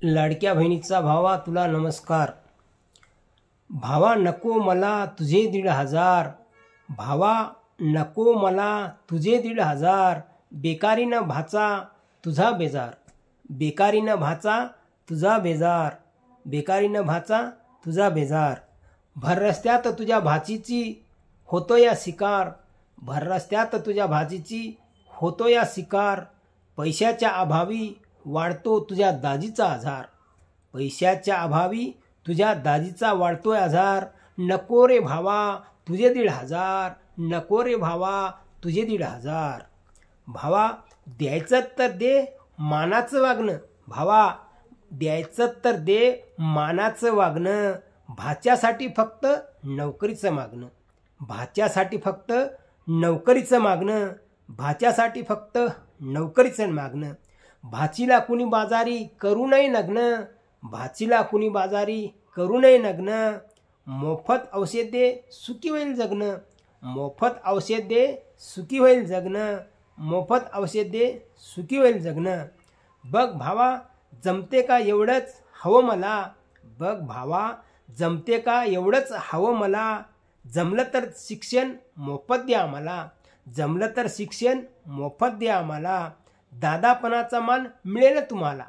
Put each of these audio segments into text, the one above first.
लाडक्या बहिणीचा भावा तुला नमस्कार। भावा नको मला तुझे 1,500, भावा नको मला तुझे 1,500, बेकारीनं भाचा तुझा बेजार, बेकारीनं भाचा तुझा बेजार, बेकारीनं भाचा तुझा बेजार। भर रस्त्यात तुझ्या भाचीची होतो या शिकार, भर रस्त्यात तुझ्या भाचीची होतो या शिकार। पैशाच्या अभावी वाढतो तुझ्या दाजीचा आजार, पैशाच्या अभावी तुझ्या दाजीचा वाढतोय आजार। नको रे भावा तुझे 1,500, नको रे भावा तुझे 1,500। भावा द्यायचं तर दे मानाचं वागणं, भावा द्यायचं तर दे मानाचं वागणं। भाच्यासाठी फक्त नोकरीचं मागणं, भाच्यासाठी फक्त नोकरीचं मागणं, भाच्यासाठी फक्त नोकरीचं मागणं। भाचीला कुणी बाजारी करू नये नग्न, भाचीला कुणी बाजारी करू नये नग्न। मोफत औषधे सुखी होईल जगणं, मोफत औषधे सुखी होईल जगणं, मोफत औषधे सुखी होईल जगणं। बघ भावा जमते का एवढंच हवं मला, बघ भावा जमते का एवढंच हवं मला। जमलं तर शिक्षण मोफत द्या आम्हाला, जमलं तर शिक्षण मोफत द्या आम्हाला। दादापणाचा मान मिळेल तुम्हाला,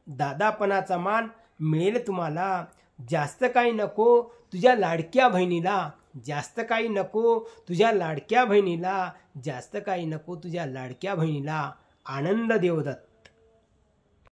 दादापणाचा मान मिळेल तुम्हाला। जास्त काही नको तुझ्या लाडक्या बहिणीला, जास्त काही नको तुझ्या लाडक्या बहिणीला, जास्त काही नको तुझ्या लाडक्या बहिणीला। आनंद देवदत्त।